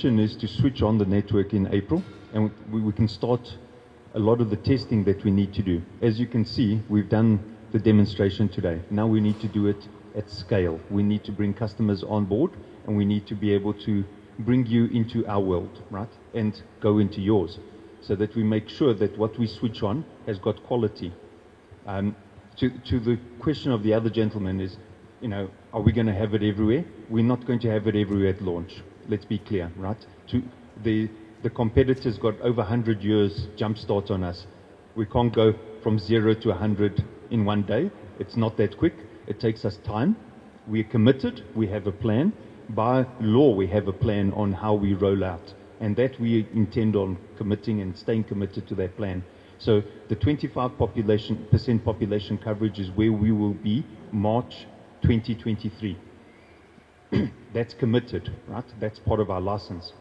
intention is to switch on the network in April, and we can start a lot of the testing that we need to do. As you can see, we've done the demonstration today. Now we need to do it at scale. We need to bring customers on board, and we need to be able to bring you into our world, right? And go into yours, so that we make sure that what we switch on has got quality. To the question of the other gentleman is, you know, are we going to have it everywhere? We're not going to have it everywhere at launch. Let's be clear, right? The competitors got over 100 years jump start on us. We can't go from 0 to 100 in one day. It's not that quick. It takes us time. We're committed. We have a plan. By law, we have a plan on how we roll out. And that we intend on committing and staying committed to that plan. So the 25% population coverage is where we will be March 2023. That's committed, right? That's part of our license.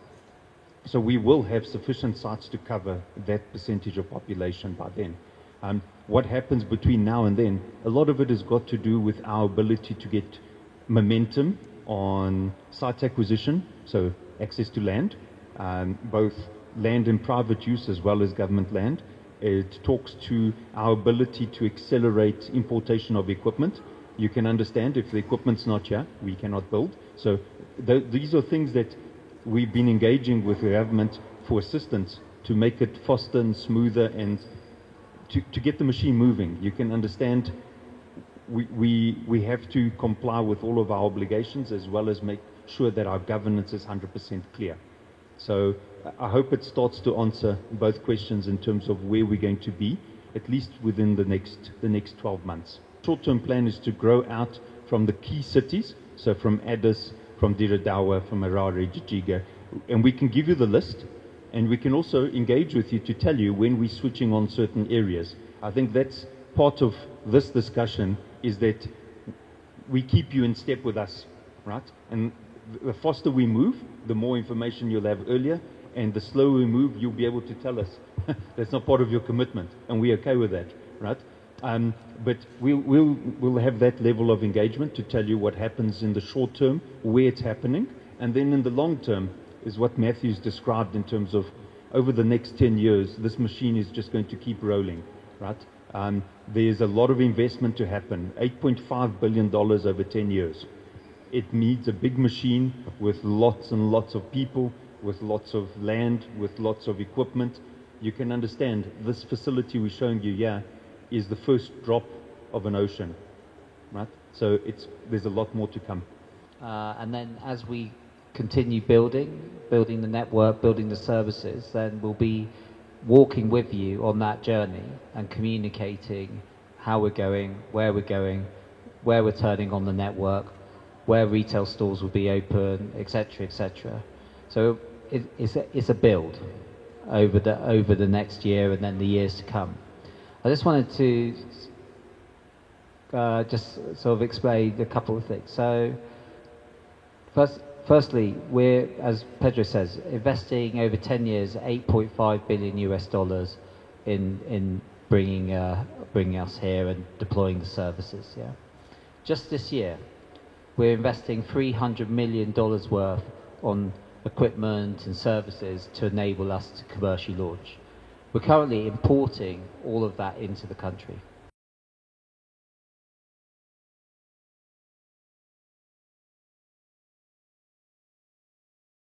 So we will have sufficient sites to cover that percentage of population by then. What happens between now and then, a lot of it has got to do with our ability to get momentum on site acquisition, so access to land, both land in private use as well as government land. It talks to our ability to accelerate importation of equipment. You can understand if the equipment's not here, we cannot build. So these are things that we've been engaging with the government for assistance to make it faster and smoother and to get the machine moving. You can understand we have to comply with all of our obligations as well as make sure that our governance is 100% clear. So I hope it starts to answer both questions in terms of where we're going to be, at least within the next 12 months. Short-term plan is to grow out from the key cities, so from Addis, from Diradawa, from Harare, Jijiga, and we can give you the list, and we can also engage with you to tell you when we're switching on certain areas. I think that's part of this discussion, is that we keep you in step with us, right? And the faster we move, the more information you'll have earlier, and the slower we move, you'll be able to tell us that's not part of your commitment, and we're okay with that, right? But we'll have that level of engagement to tell you what happens in the short term, where it's happening, and then in the long term is what Matthew's described in terms of over the next 10 years, this machine is just going to keep rolling, right? There's a lot of investment to happen, $8.5 billion over 10 years. It needs a big machine with lots and lots of people, with lots of land, with lots of equipment. You can understand this facility we're showing you here is the first drop of an ocean, right? So there's a lot more to come. And then as we continue building the network, building the services, then we'll be walking with you on that journey and communicating how we're going, where we're turning on the network, where retail stores will be open, etc., etc. So it's a build over the next year and then the years to come. I just wanted to just sort of explain a couple of things. So firstly, we're, as Pedro says, investing over 10 years, $8.5 billion US in bringing us here and deploying the services. Yeah, just this year, we're investing $300 million worth on equipment and services to enable us to commercially launch. We're currently importing all of that into the country.